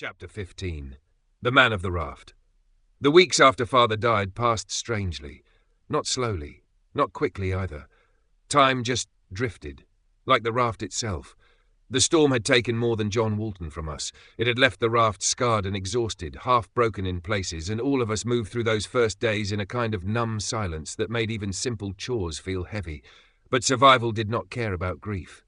Chapter 15. The Man of the Raft. The weeks after Father died passed strangely. Not slowly, not quickly either. Time just drifted, like the raft itself. The storm had taken more than John Walton from us. It had left the raft scarred and exhausted, half broken in places, and all of us moved through those first days in a kind of numb silence that made even simple chores feel heavy. But survival did not care about grief.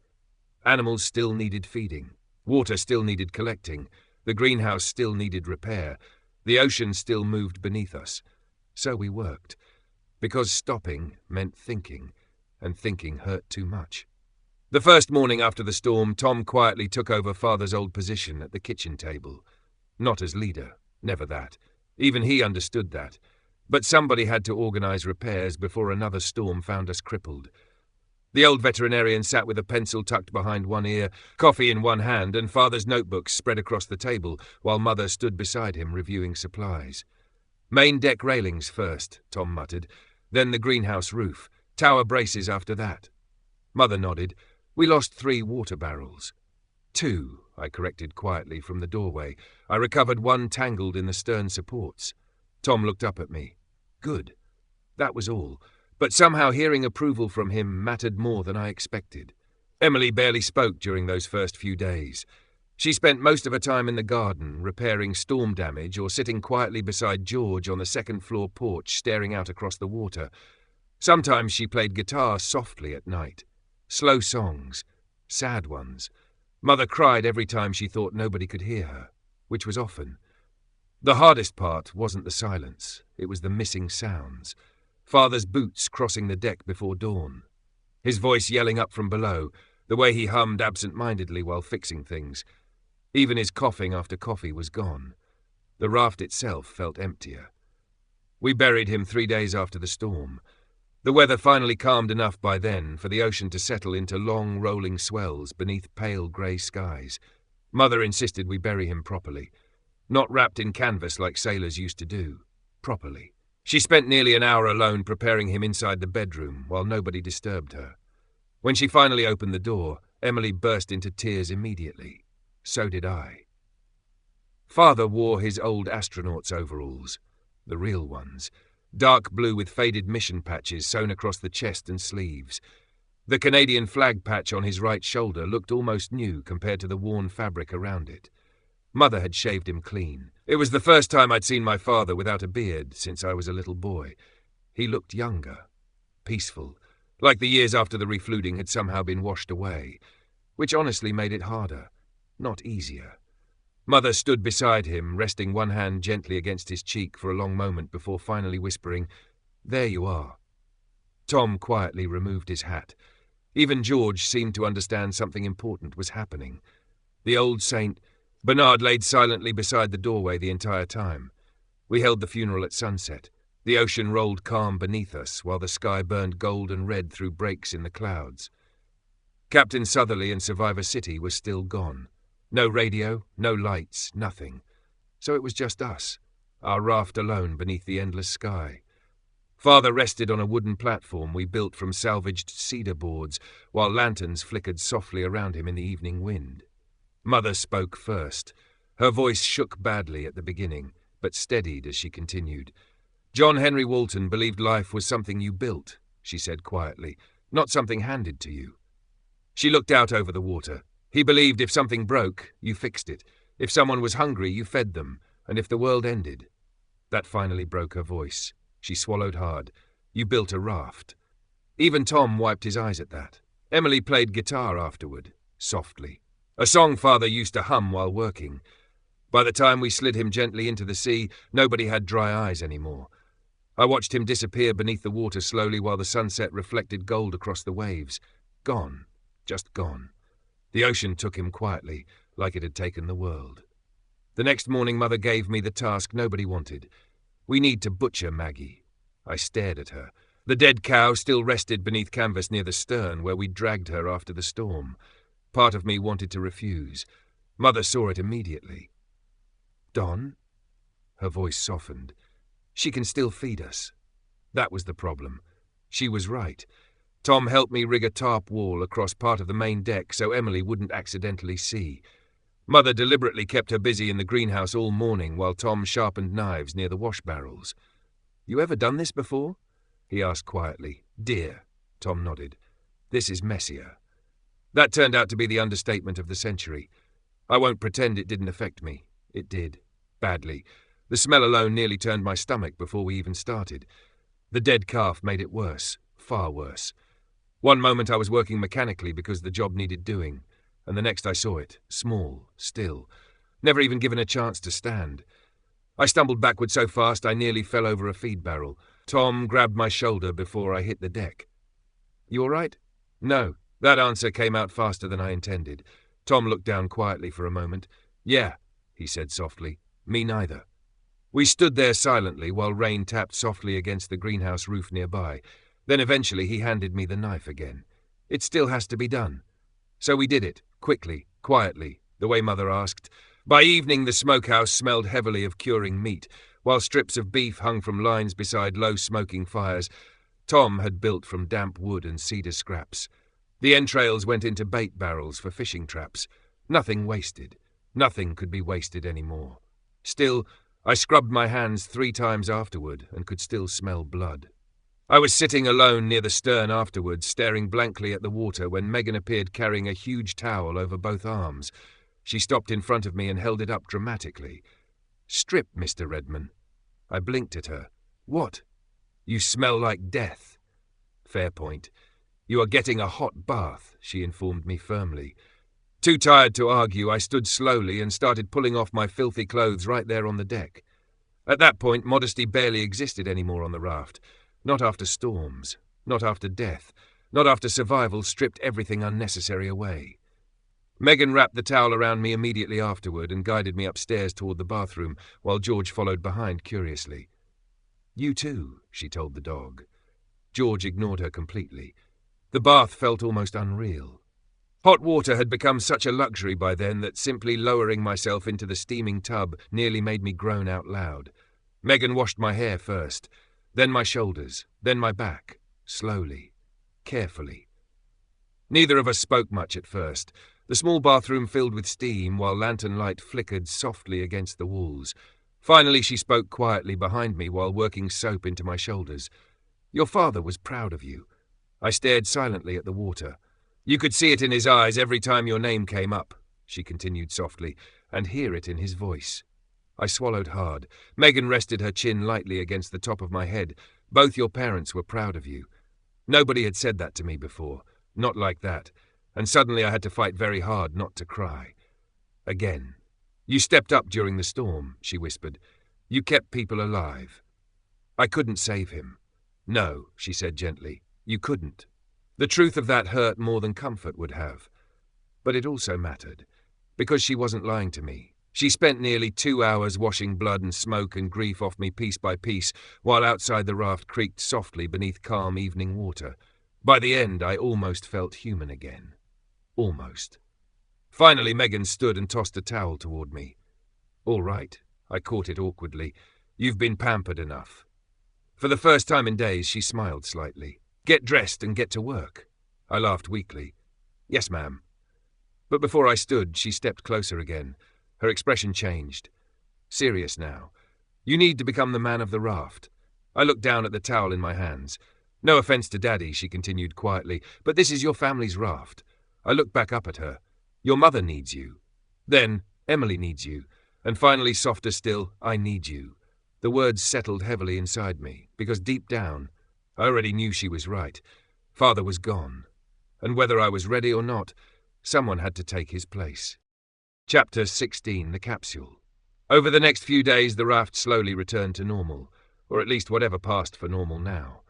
Animals still needed feeding. Water still needed collecting. The greenhouse still needed repair. The ocean still moved beneath us. So we worked. Because stopping meant thinking, and thinking hurt too much. The first morning after the storm, Tom quietly took over Father's old position at the kitchen table. Not as leader, never that. Even he understood that. But somebody had to organize repairs before another storm found us crippled. The old veterinarian sat with a pencil tucked behind one ear, coffee in one hand, and Father's notebooks spread across the table, while Mother stood beside him reviewing supplies. Main deck railings first, Tom muttered, then the greenhouse roof, tower braces after that. Mother nodded. We lost 3 water barrels. 2, I corrected quietly from the doorway. I recovered 1 tangled in the stern supports. Tom looked up at me. Good. That was all. But somehow hearing approval from him mattered more than I expected. Emily barely spoke during those first few days. She spent most of her time in the garden, repairing storm damage or sitting quietly beside George on the second-floor porch staring out across the water. Sometimes she played guitar softly at night. Slow songs, sad ones. Mother cried every time she thought nobody could hear her, which was often. The hardest part wasn't the silence, it was the missing sounds. Father's boots crossing the deck before dawn. His voice yelling up from below, the way he hummed absent-mindedly while fixing things. Even his coughing after coffee was gone. The raft itself felt emptier. We buried him 3 days after the storm. The weather finally calmed enough by then for the ocean to settle into long, rolling swells beneath pale grey skies. Mother insisted we bury him properly. Not wrapped in canvas like sailors used to do. Properly. She spent nearly an hour alone preparing him inside the bedroom while nobody disturbed her. When she finally opened the door, Emily burst into tears immediately. So did I. Father wore his old astronaut's overalls, the real ones, dark blue with faded mission patches sewn across the chest and sleeves. The Canadian flag patch on his right shoulder looked almost new compared to the worn fabric around it. Mother had shaved him clean. It was the first time I'd seen my father without a beard since I was a little boy. He looked younger, peaceful, like the years after the reflooding had somehow been washed away, which honestly made it harder, not easier. Mother stood beside him, resting one hand gently against his cheek for a long moment before finally whispering, "There you are." Tom quietly removed his hat. Even George seemed to understand something important was happening. The old saint, Bernard, laid silently beside the doorway the entire time. We held the funeral at sunset. The ocean rolled calm beneath us, while the sky burned gold and red through breaks in the clouds. Captain Southerly and Survivor City were still gone. No radio, no lights, nothing. So it was just us, our raft alone beneath the endless sky. Father rested on a wooden platform we built from salvaged cedar boards, while lanterns flickered softly around him in the evening wind. Mother spoke first. Her voice shook badly at the beginning, but steadied as she continued. "John Henry Walton believed life was something you built," she said quietly, "not something handed to you." She looked out over the water. He believed if something broke, you fixed it. If someone was hungry, you fed them. And if the world ended. That finally broke her voice. She swallowed hard. You built a raft. Even Tom wiped his eyes at that. Emily played guitar afterward, softly. A song Father used to hum while working. By the time we slid him gently into the sea, nobody had dry eyes anymore. I watched him disappear beneath the water slowly while the sunset reflected gold across the waves. Gone. Just gone. The ocean took him quietly, like it had taken the world. The next morning Mother gave me the task nobody wanted. We need to butcher Maggie. I stared at her. The dead cow still rested beneath canvas near the stern where we'd dragged her after the storm. Part of me wanted to refuse. Mother saw it immediately. "Don?" Her voice softened. "She can still feed us." That was the problem. She was right. Tom helped me rig a tarp wall across part of the main deck so Emily wouldn't accidentally see. Mother deliberately kept her busy in the greenhouse all morning while Tom sharpened knives near the wash barrels. "You ever done this before?" he asked quietly. "Dear," Tom nodded. "This is messier." That turned out to be the understatement of the century. I won't pretend it didn't affect me. It did. Badly. The smell alone nearly turned my stomach before we even started. The dead calf made it worse. Far worse. One moment I was working mechanically because the job needed doing, and the next I saw it, small, still, never even given a chance to stand. I stumbled backward so fast I nearly fell over a feed barrel. Tom grabbed my shoulder before I hit the deck. "You all right?" "No." That answer came out faster than I intended. Tom looked down quietly for a moment. "Yeah," he said softly. "Me neither." We stood there silently while rain tapped softly against the greenhouse roof nearby. Then eventually he handed me the knife again. "It still has to be done." So we did it, quickly, quietly, the way Mother asked. By evening the smokehouse smelled heavily of curing meat, while strips of beef hung from lines beside low-smoking fires Tom had built from damp wood and cedar scraps. The entrails went into bait barrels for fishing traps. Nothing wasted. Nothing could be wasted any more. Still, I scrubbed my hands 3 times afterward and could still smell blood. I was sitting alone near the stern afterwards, staring blankly at the water when Megan appeared carrying a huge towel over both arms. She stopped in front of me and held it up dramatically. "Strip, Mr. Redman." I blinked at her. "What?" "You smell like death." "Fair point. You are getting a hot bath," she informed me firmly. Too tired to argue, I stood slowly and started pulling off my filthy clothes right there on the deck. At that point, modesty barely existed anymore on the raft. Not after storms, not after death, not after survival stripped everything unnecessary away. Megan wrapped the towel around me immediately afterward and guided me upstairs toward the bathroom, while George followed behind curiously. "You too," she told the dog. George ignored her completely. The bath felt almost unreal. Hot water had become such a luxury by then that simply lowering myself into the steaming tub nearly made me groan out loud. Megan washed my hair first, then my shoulders, then my back, slowly, carefully. Neither of us spoke much at first. The small bathroom filled with steam while lantern light flickered softly against the walls. Finally she spoke quietly behind me while working soap into my shoulders. "Your father was proud of you." I stared silently at the water. "You could see it in his eyes every time your name came up," she continued softly, "and hear it in his voice." I swallowed hard. Megan rested her chin lightly against the top of my head. "Both your parents were proud of you." Nobody had said that to me before, not like that, and suddenly I had to fight very hard not to cry. Again. "You stepped up during the storm," she whispered. "You kept people alive." "I couldn't save him." "No," she said gently. "You couldn't." The truth of that hurt more than comfort would have. But it also mattered, because she wasn't lying to me. She spent nearly 2 hours washing blood and smoke and grief off me piece by piece, while outside the raft creaked softly beneath calm evening water. By the end, I almost felt human again. Almost. Finally, Megan stood and tossed a towel toward me. "All right," I caught it awkwardly. "You've been pampered enough." For the first time in days, she smiled slightly. "Get dressed and get to work." I laughed weakly. "Yes, ma'am." But before I stood, she stepped closer again. Her expression changed. Serious now. "You need to become the man of the raft." I looked down at the towel in my hands. "No offense to Daddy," she continued quietly, "but this is your family's raft." I looked back up at her. "Your mother needs you. Then, Emily needs you. And finally, softer still, I need you." The words settled heavily inside me, because deep down, I already knew she was right. Father was gone. And whether I was ready or not, someone had to take his place. Chapter 16, The Capsule. Over the next few days, the raft slowly returned to normal, or at least whatever passed for normal now.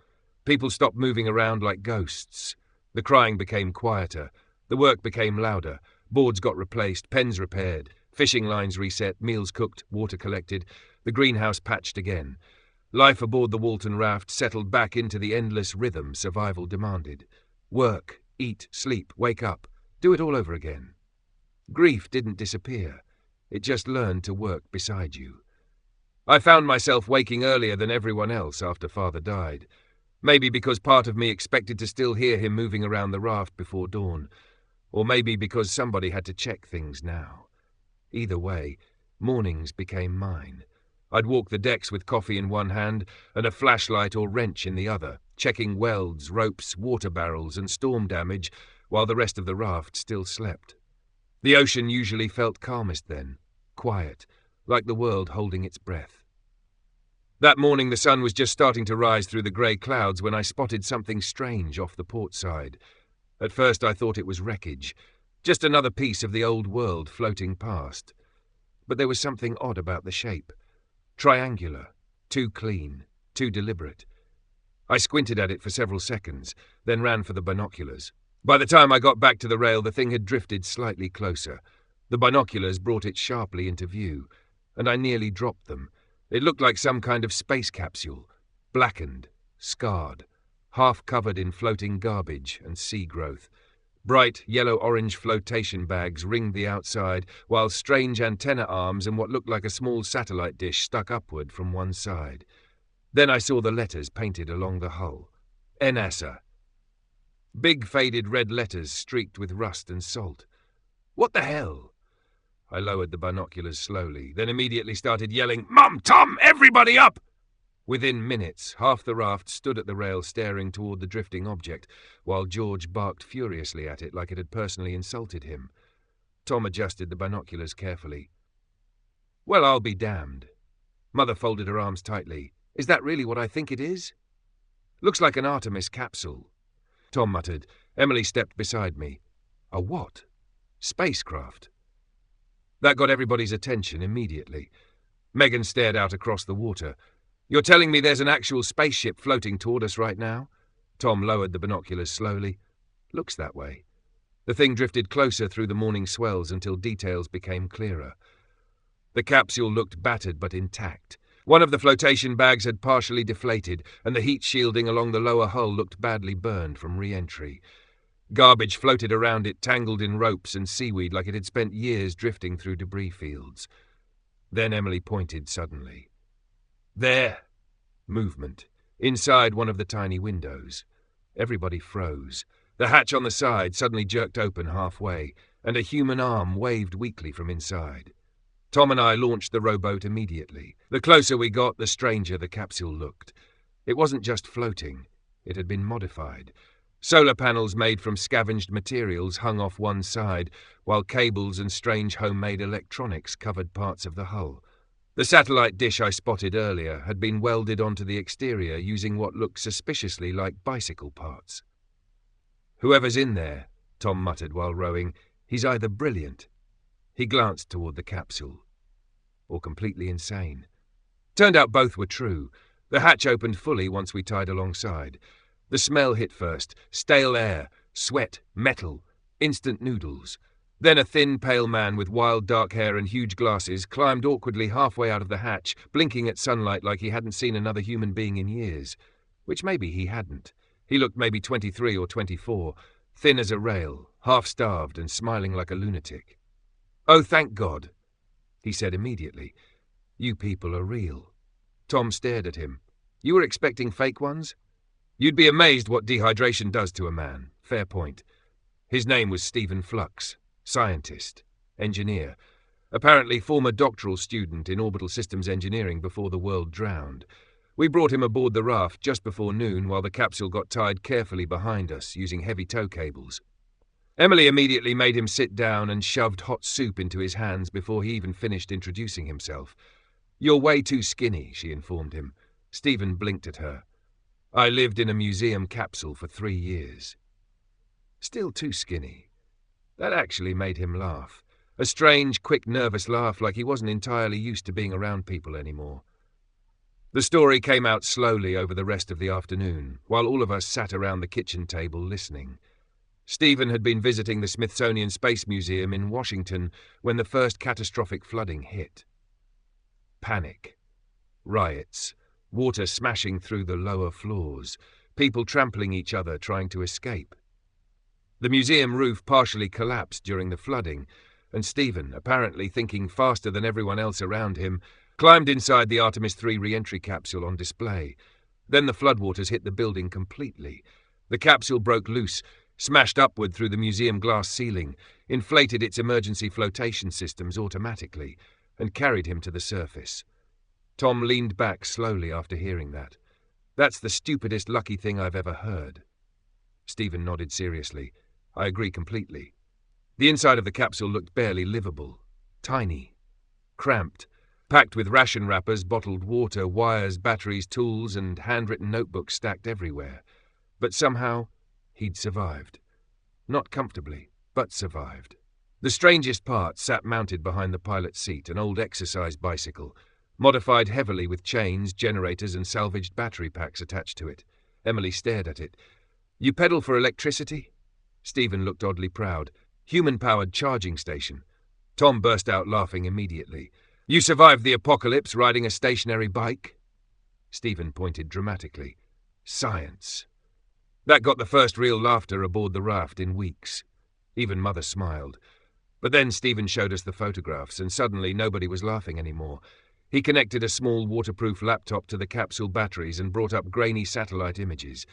People stopped moving around like ghosts. The crying became quieter. The work became louder. Boards got replaced, pens repaired, fishing lines reset, meals cooked, water collected, the greenhouse patched again. Life aboard the Walton raft settled back into the endless rhythm survival demanded. Work, eat, sleep, wake up, do it all over again. Grief didn't disappear. It just learned to work beside you. I found myself waking earlier than everyone else after Father died. Maybe because part of me expected to still hear him moving around the raft before dawn. Or maybe because somebody had to check things now. Either way, mornings became mine. I'd walk the decks with coffee in one hand and a flashlight or wrench in the other, checking welds, ropes, water barrels, and storm damage, while the rest of the raft still slept. The ocean usually felt calmest then, quiet, like the world holding its breath. That morning the sun was just starting to rise through the grey clouds when I spotted something strange off the port side. At first I thought it was wreckage, just another piece of the old world floating past. But there was something odd about the shape. Triangular, too clean, too deliberate. I squinted at it for several seconds, then ran for the binoculars. By the time I got back to the rail, the thing had drifted slightly closer. The binoculars brought it sharply into view, and I nearly dropped them. It looked like some kind of space capsule, blackened, scarred, half covered in floating garbage and sea growth. Bright yellow-orange flotation bags ringed the outside, while strange antenna arms and what looked like a small satellite dish stuck upward from one side. Then I saw the letters painted along the hull. NASA. Big faded red letters streaked with rust and salt. What the hell? I lowered the binoculars slowly, then immediately started yelling, "Mum, Tom, everybody up!" Within minutes, half the raft stood at the rail staring toward the drifting object, while George barked furiously at it like it had personally insulted him. Tom adjusted the binoculars carefully. "Well, I'll be damned." Mother folded her arms tightly. "Is that really what I think it is?" "Looks like an Artemis capsule," Tom muttered. Emily stepped beside me. "A what?" "Spacecraft." That got everybody's attention immediately. Megan stared out across the water. "You're telling me there's an actual spaceship floating toward us right now?" Tom lowered the binoculars slowly. "Looks that way." The thing drifted closer through the morning swells until details became clearer. The capsule looked battered but intact. One of the flotation bags had partially deflated, and the heat shielding along the lower hull looked badly burned from re-entry. Garbage floated around it, tangled in ropes and seaweed like it had spent years drifting through debris fields. Then Emily pointed suddenly. "There!" Movement. Inside one of the tiny windows. Everybody froze. The hatch on the side suddenly jerked open halfway, and a human arm waved weakly from inside. Tom and I launched the rowboat immediately. The closer we got, the stranger the capsule looked. It wasn't just floating. It had been modified. Solar panels made from scavenged materials hung off one side, while cables and strange homemade electronics covered parts of the hull. The satellite dish I spotted earlier had been welded onto the exterior using what looked suspiciously like bicycle parts. "Whoever's in there," Tom muttered while rowing, "he's either brilliant." He glanced toward the capsule. Or completely insane. Turned out both were true. The hatch opened fully once we tied alongside. The smell hit first. Stale air, sweat, metal, instant noodles. Then a thin, pale man with wild dark hair and huge glasses climbed awkwardly halfway out of the hatch, blinking at sunlight like he hadn't seen another human being in years. Which maybe he hadn't. He looked maybe 23 or 24, thin as a rail, half-starved and smiling like a lunatic. "Oh, thank God," he said immediately. "You people are real." Tom stared at him. "You were expecting fake ones?" "You'd be amazed what dehydration does to a man." Fair point. His name was Stephen Flux. Scientist, engineer, apparently former doctoral student in orbital systems engineering before the world drowned. We brought him aboard the raft just before noon while the capsule got tied carefully behind us using heavy tow cables. Emily immediately made him sit down and shoved hot soup into his hands before he even finished introducing himself. "You're way too skinny," she informed him. Stephen blinked at her. "I lived in a museum capsule for 3 years." Still too skinny. That actually made him laugh. A strange, quick, nervous laugh like he wasn't entirely used to being around people anymore. The story came out slowly over the rest of the afternoon, while all of us sat around the kitchen table listening. Stephen had been visiting the Smithsonian Space Museum in Washington when the first catastrophic flooding hit. Panic. Riots. Water smashing through the lower floors. People trampling each other trying to escape. The museum roof partially collapsed during the flooding, and Stephen, apparently thinking faster than everyone else around him, climbed inside the Artemis 3 re-entry capsule on display. Then the floodwaters hit the building completely. The capsule broke loose, smashed upward through the museum glass ceiling, inflated its emergency flotation systems automatically, and carried him to the surface. Tom leaned back slowly after hearing that. That's the stupidest lucky thing I've ever heard. Stephen nodded seriously. I agree completely. The inside of the capsule looked barely livable. Tiny. Cramped. Packed with ration wrappers, bottled water, wires, batteries, tools, and handwritten notebooks stacked everywhere. But somehow, he'd survived. Not comfortably, but survived. The strangest part sat mounted behind the pilot's seat, an old exercise bicycle, modified heavily with chains, generators, and salvaged battery packs attached to it. Emily stared at it. You pedal for electricity? Stephen looked oddly proud. Human-powered charging station. Tom burst out laughing immediately. You survived the apocalypse riding a stationary bike? Stephen pointed dramatically. Science. That got the first real laughter aboard the raft in weeks. Even Mother smiled. But then Stephen showed us the photographs, and suddenly nobody was laughing anymore. He connected a small waterproof laptop to the capsule batteries and brought up grainy satellite images.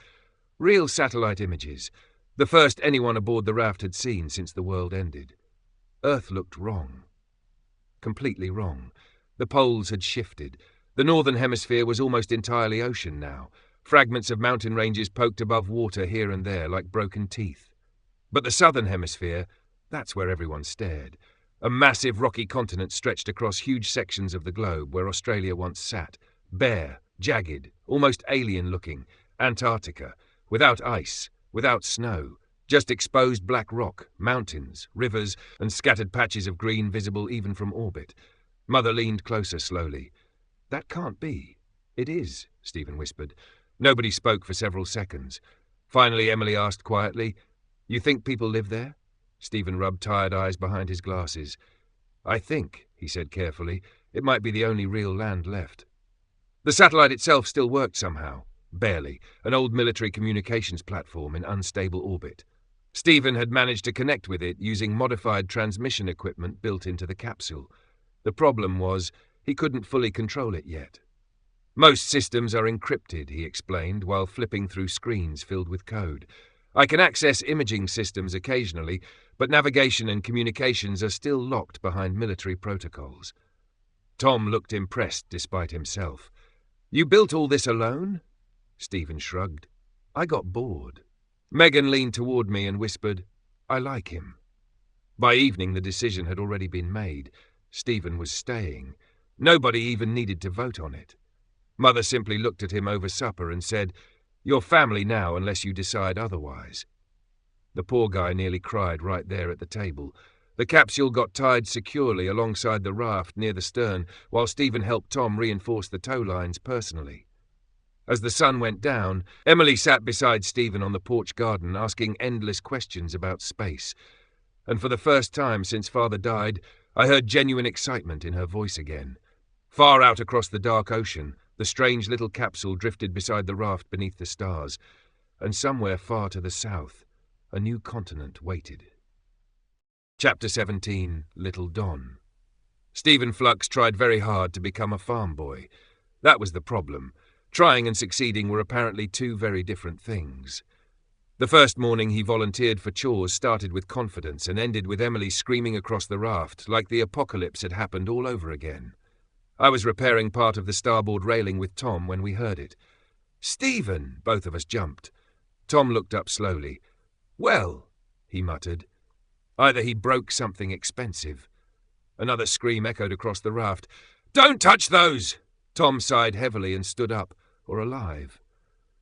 Real satellite images. The first anyone aboard the raft had seen since the world ended. Earth looked wrong. Completely wrong. The poles had shifted. The northern hemisphere was almost entirely ocean now. Fragments of mountain ranges poked above water here and there like broken teeth. But the southern hemisphere, that's where everyone stared. A massive rocky continent stretched across huge sections of the globe where Australia once sat. Bare, jagged, almost alien-looking. Antarctica. Without ice, without snow. Just exposed black rock, mountains, rivers, and scattered patches of green visible even from orbit. Mother leaned closer slowly. That can't be. It is, Stephen whispered. Nobody spoke for several seconds. Finally, Emily asked quietly, You think people live there? Stephen rubbed tired eyes behind his glasses. I think, he said carefully, it might be the only real land left. The satellite itself still worked somehow. Barely. An old military communications platform in unstable orbit. Stephen had managed to connect with it using modified transmission equipment built into the capsule. The problem was, he couldn't fully control it yet. Most systems are encrypted, he explained, while flipping through screens filled with code. I can access imaging systems occasionally, but navigation and communications are still locked behind military protocols. Tom looked impressed despite himself. You built all this alone? Stephen shrugged. I got bored. Megan leaned toward me and whispered, I like him. By evening, the decision had already been made. Stephen was staying. Nobody even needed to vote on it. Mother simply looked at him over supper and said, You're family now unless you decide otherwise. The poor guy nearly cried right there at the table. The capsule got tied securely alongside the raft near the stern, while Stephen helped Tom reinforce the tow lines personally. As the sun went down, Emily sat beside Stephen on the porch garden asking endless questions about space. And for the first time since Father died, I heard genuine excitement in her voice again. Far out across the dark ocean, the strange little capsule drifted beside the raft beneath the stars, and somewhere far to the south, a new continent waited. Chapter 17, Little Don. Stephen Flux tried very hard to become a farm boy. That was the problem. Trying and succeeding were apparently two very different things. The first morning he volunteered for chores started with confidence and ended with Emily screaming across the raft like the apocalypse had happened all over again. I was repairing part of the starboard railing with Tom when we heard it. Stephen! Both of us jumped. Tom looked up slowly. Well, he muttered. Either he broke something expensive. Another scream echoed across the raft. Don't touch those! Tom sighed heavily and stood up. Or alive.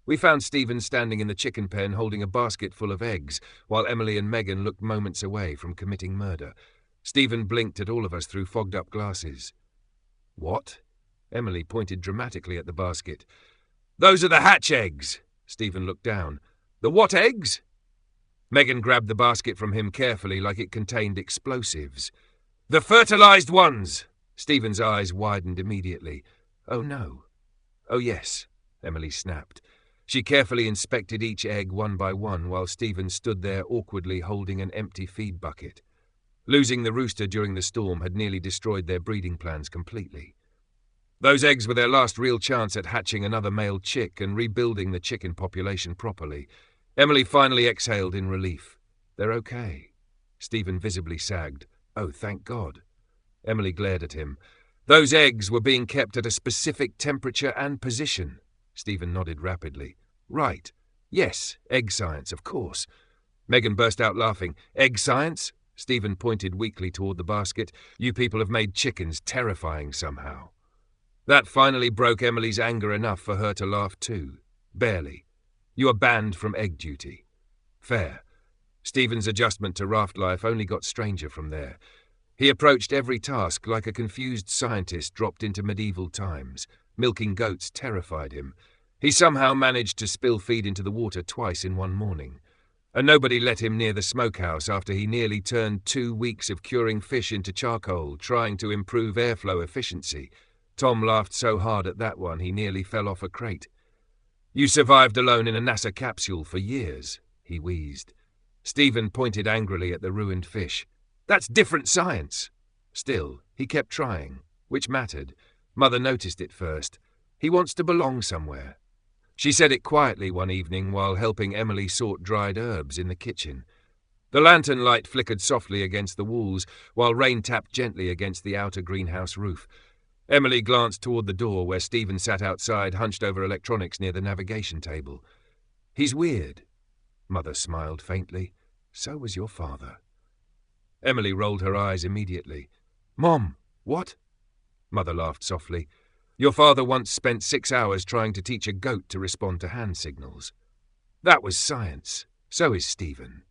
We found Stephen standing in the chicken pen holding a basket full of eggs, while Emily and Megan looked moments away from committing murder. Stephen blinked at all of us through fogged-up glasses. What? Emily pointed dramatically at the basket. Those are the hatch eggs. Stephen looked down. The what eggs? Megan grabbed the basket from him carefully like it contained explosives. The fertilized ones! Stephen's eyes widened immediately. Oh no. Oh yes. Emily snapped. She carefully inspected each egg one by one while Stephen stood there awkwardly holding an empty feed bucket. Losing the rooster during the storm had nearly destroyed their breeding plans completely. Those eggs were their last real chance at hatching another male chick and rebuilding the chicken population properly. Emily finally exhaled in relief. They're okay. Stephen visibly sagged. Oh, thank God. Emily glared at him. Those eggs were being kept at a specific temperature and position. Stephen nodded rapidly. Right. Yes, egg science, of course. Megan burst out laughing. Egg science? Stephen pointed weakly toward the basket. You people have made chickens terrifying somehow. That finally broke Emily's anger enough for her to laugh too. Barely. You are banned from egg duty. Fair. Stephen's adjustment to raft life only got stranger from there. He approached every task like a confused scientist dropped into medieval times. Milking goats terrified him. He somehow managed to spill feed into the water twice in one morning. And nobody let him near the smokehouse after he nearly turned 2 weeks of curing fish into charcoal, trying to improve airflow efficiency. Tom laughed so hard at that one he nearly fell off a crate. You survived alone in a NASA capsule for years, he wheezed. Stephen pointed angrily at the ruined fish. That's different science. Still, he kept trying, which mattered. Mother noticed it first. He wants to belong somewhere. She said it quietly one evening while helping Emily sort dried herbs in the kitchen. The lantern light flickered softly against the walls, while rain tapped gently against the outer greenhouse roof. Emily glanced toward the door where Stephen sat outside, hunched over electronics near the navigation table. He's weird. Mother smiled faintly. So was your father. Emily rolled her eyes immediately. Mom, what? Mother laughed softly. Your father once spent 6 hours trying to teach a goat to respond to hand signals. That was science. So is Stephen.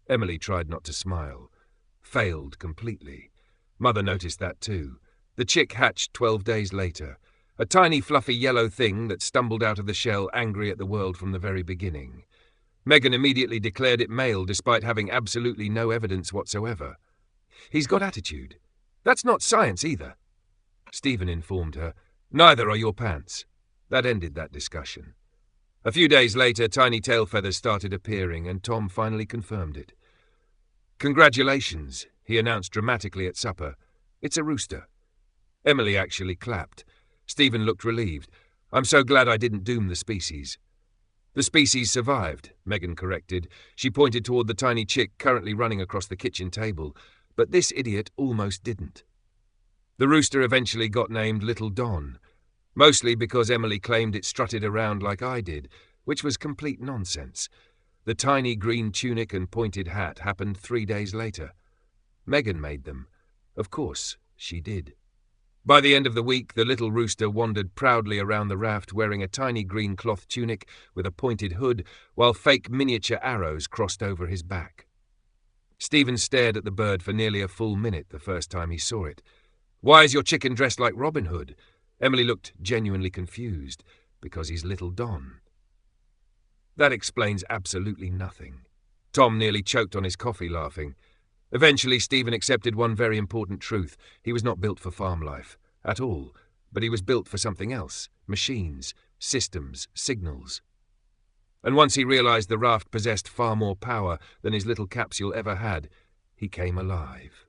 Emily tried not to smile. Failed completely. Mother noticed that too. The chick hatched 12 days later. A tiny fluffy yellow thing that stumbled out of the shell angry at the world from the very beginning. Megan immediately declared it male despite having absolutely no evidence whatsoever. He's got attitude. That's not science either. Stephen informed her. Neither are your pants. That ended that discussion. A few days later, tiny tail feathers started appearing, and Tom finally confirmed it. Congratulations, he announced dramatically at supper. It's a rooster. Emily actually clapped. Stephen looked relieved. I'm so glad I didn't doom the species. The species survived, Megan corrected. She pointed toward the tiny chick currently running across the kitchen table. But this idiot almost didn't. The rooster eventually got named Little Don, mostly because Emily claimed it strutted around like I did, which was complete nonsense. The tiny green tunic and pointed hat happened 3 days later. Megan made them. Of course, she did. By the end of the week, the little rooster wandered proudly around the raft wearing a tiny green cloth tunic with a pointed hood, while fake miniature arrows crossed over his back. Stephen stared at the bird for nearly a full minute the first time he saw it. Why is your chicken dressed like Robin Hood? Emily looked genuinely confused. Because he's Little Don. That explains absolutely nothing. Tom nearly choked on his coffee laughing. Eventually, Stephen accepted one very important truth. He was not built for farm life, at all, but he was built for something else. Machines, systems, signals. And once he realized the raft possessed far more power than his little capsule ever had, he came alive.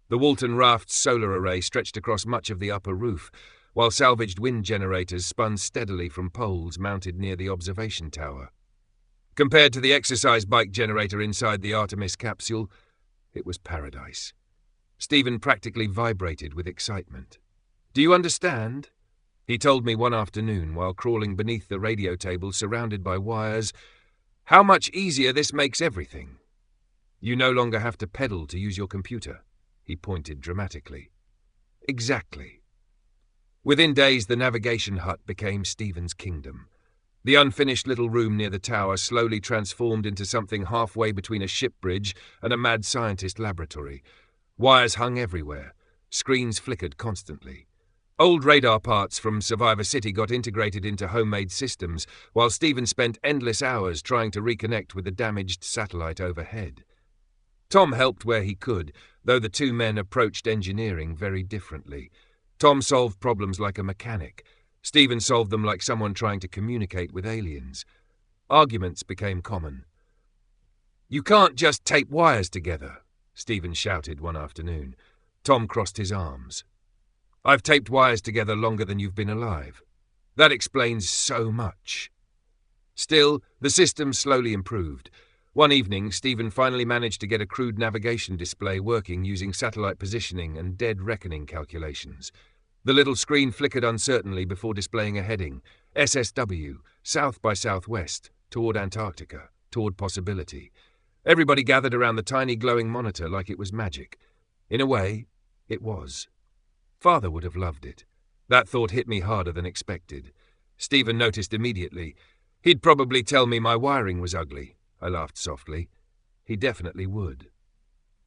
The Walton raft's solar array stretched across much of the upper roof, while salvaged wind generators spun steadily from poles mounted near the observation tower. Compared to the exercise bike generator inside the Artemis capsule, it was paradise. Stephen practically vibrated with excitement. Do you understand? He told me one afternoon while crawling beneath the radio table surrounded by wires, how much easier this makes everything. You no longer have to pedal to use your computer. He pointed dramatically. Exactly. Within days, the navigation hut became Stephen's kingdom. The unfinished little room near the tower slowly transformed into something halfway between a ship bridge and a mad scientist laboratory. Wires hung everywhere. Screens flickered constantly. Old radar parts from Survivor City got integrated into homemade systems, while Stephen spent endless hours trying to reconnect with the damaged satellite overhead. Tom helped where he could, though the two men approached engineering very differently. Tom solved problems like a mechanic. Stephen solved them like someone trying to communicate with aliens. Arguments became common. You can't just tape wires together, Stephen shouted one afternoon. Tom crossed his arms. I've taped wires together longer than you've been alive. That explains so much. Still, the system slowly improved. One evening, Stephen finally managed to get a crude navigation display working using satellite positioning and dead reckoning calculations. The little screen flickered uncertainly before displaying a heading: SSW, South by Southwest, toward Antarctica, toward possibility. Everybody gathered around the tiny glowing monitor like it was magic. In a way, it was. Father would have loved it. That thought hit me harder than expected. Stephen noticed immediately. He'd probably tell me my wiring was ugly. I laughed softly. He definitely would.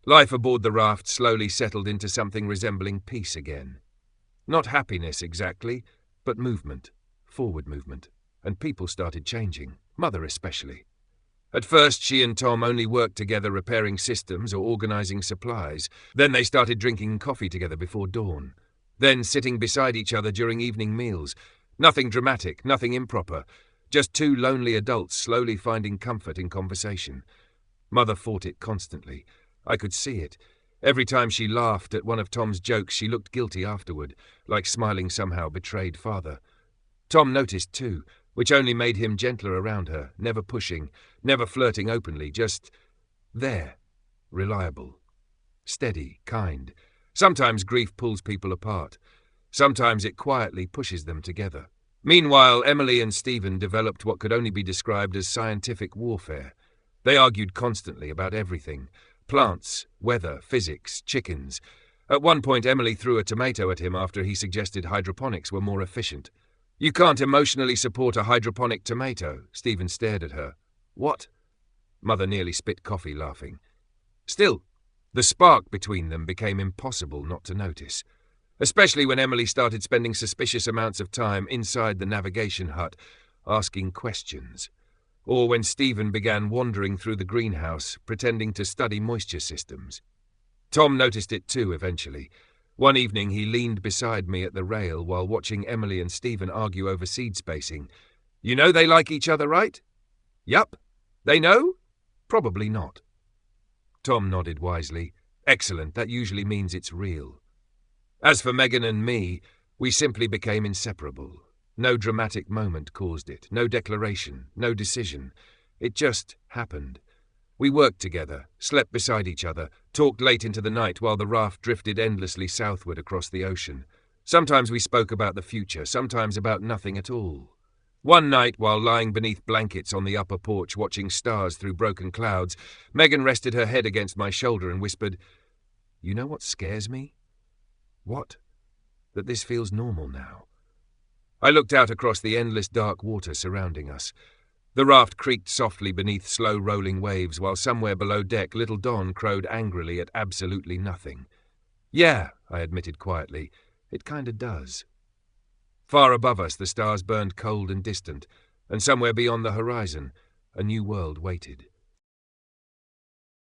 Life aboard the raft slowly settled into something resembling peace again. Not happiness exactly, but movement, forward movement, and people started changing, Mother especially. At first, she and Tom only worked together repairing systems or organizing supplies. Then they started drinking coffee together before dawn. Then sitting beside each other during evening meals. Nothing dramatic, nothing improper. Just two lonely adults slowly finding comfort in conversation. Mother fought it constantly. I could see it. Every time she laughed at one of Tom's jokes, she looked guilty afterward, like smiling somehow betrayed father. Tom noticed too, which only made him gentler around her, never pushing, never flirting openly, just there, reliable, steady, kind. Sometimes grief pulls people apart. Sometimes it quietly pushes them together. Meanwhile, Emily and Stephen developed what could only be described as scientific warfare. They argued constantly about everything: plants, weather, physics, chickens. At one point, Emily threw a tomato at him after he suggested hydroponics were more efficient. "You can't emotionally support a hydroponic tomato," Stephen stared at her. "What?" Mother nearly spit coffee laughing. Still, the spark between them became impossible not to notice, especially when Emily started spending suspicious amounts of time inside the navigation hut, asking questions, or when Stephen began wandering through the greenhouse, pretending to study moisture systems. Tom noticed it too eventually. One evening he leaned beside me at the rail while watching Emily and Stephen argue over seed spacing. "You know they like each other, right?" "Yup." "They know?" "Probably not." Tom nodded wisely. "Excellent, that usually means it's real." As for Megan and me, we simply became inseparable. No dramatic moment caused it, no declaration, no decision. It just happened. We worked together, slept beside each other, talked late into the night while the raft drifted endlessly southward across the ocean. Sometimes we spoke about the future, sometimes about nothing at all. One night, while lying beneath blankets on the upper porch watching stars through broken clouds, Megan rested her head against my shoulder and whispered, "You know what scares me?" "What?" "That this feels normal now." I looked out across the endless dark water surrounding us. The raft creaked softly beneath slow rolling waves while somewhere below deck little Don crowed angrily at absolutely nothing. "Yeah," I admitted quietly, "it kinda does." Far above us the stars burned cold and distant, and somewhere beyond the horizon a new world waited.